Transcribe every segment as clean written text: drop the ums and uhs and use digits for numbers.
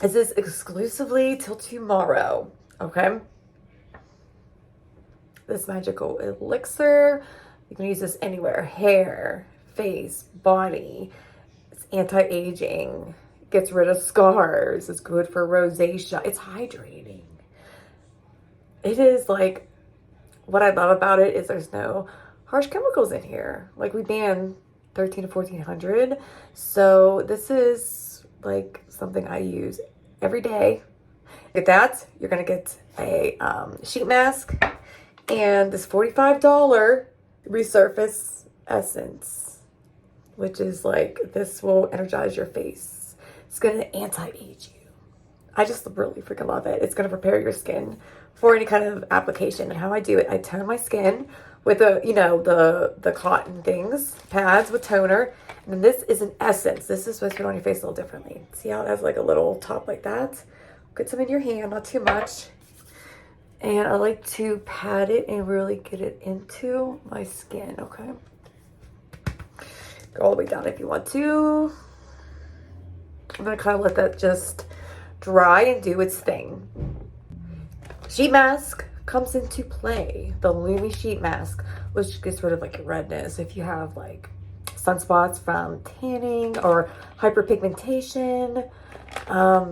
This is exclusively till tomorrow, okay? This magical elixir, you can use this anywhere. Hair, face, body. It's anti-aging, gets rid of scars, it's good for rosacea, it's hydrating. It is like, what I love about it is there's no harsh chemicals in here. Like we ban 13 to 1400. So this is like something I use every day. Get that, you're gonna get a sheet mask and this $45 resurface essence, which is like, this will energize your face. It's gonna anti-age you. I just really freaking love it. It's gonna prepare your skin for any kind of application. And how I do it, I tone my skin with the cotton things, pads with toner. And then this is an essence. This is supposed to put on your face a little differently. See how it has like a little top like that? Get some in your hand, not too much. And I like to pat it and really get it into my skin, okay? Go all the way down if you want to. I'm gonna kind of let that just dry and do its thing. Sheet mask comes into play. The Leigh sheet mask, which gets rid of like your redness. If you have like sunspots from tanning or hyperpigmentation,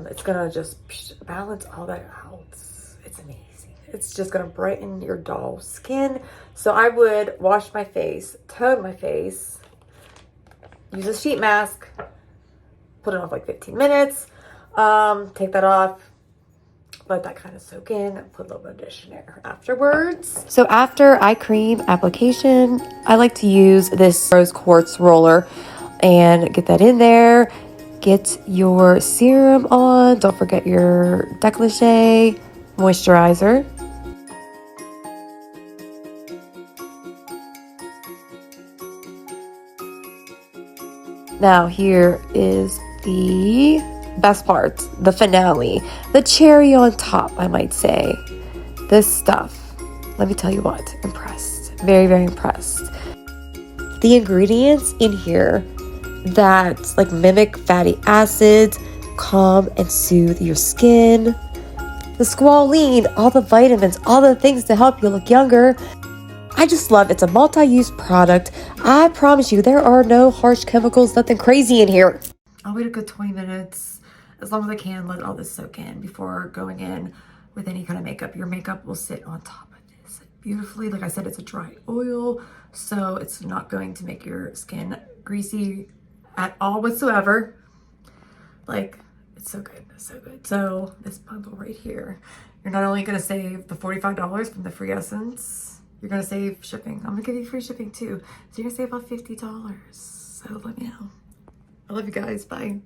it's gonna just balance all that out. It's amazing. It's just gonna brighten your dull skin. So I would wash my face, tone my face, use a sheet mask, put it on for like 15 minutes, take that off, let that kind of soak in, put a little bit of conditioner afterwards. So after eye cream application, I like to use this rose quartz roller and get that in there. Get your serum on. Don't forget your décolleté moisturizer. Now here is the best part, the finale, the cherry on top, I might say. This stuff, let me tell you what, impressed. Very, very impressed. The ingredients in here that like mimic fatty acids, calm and soothe your skin. The squalene, all the vitamins, all the things to help you look younger. I just love it. It's a multi-use product. I promise you, there are no harsh chemicals, nothing crazy in here. I'll wait a good 20 minutes, as long as I can, let all this soak in before going in with any kind of makeup. Your makeup will sit on top of this beautifully. Like I said, it's a dry oil, so it's not going to make your skin greasy at all whatsoever. Like, it's so good, so good. So this bundle right here, you're not only gonna save the $45 from the free essence, you're gonna save shipping. I'm gonna give you free shipping too. So you're gonna save about $50. So let me know. I love you guys, bye.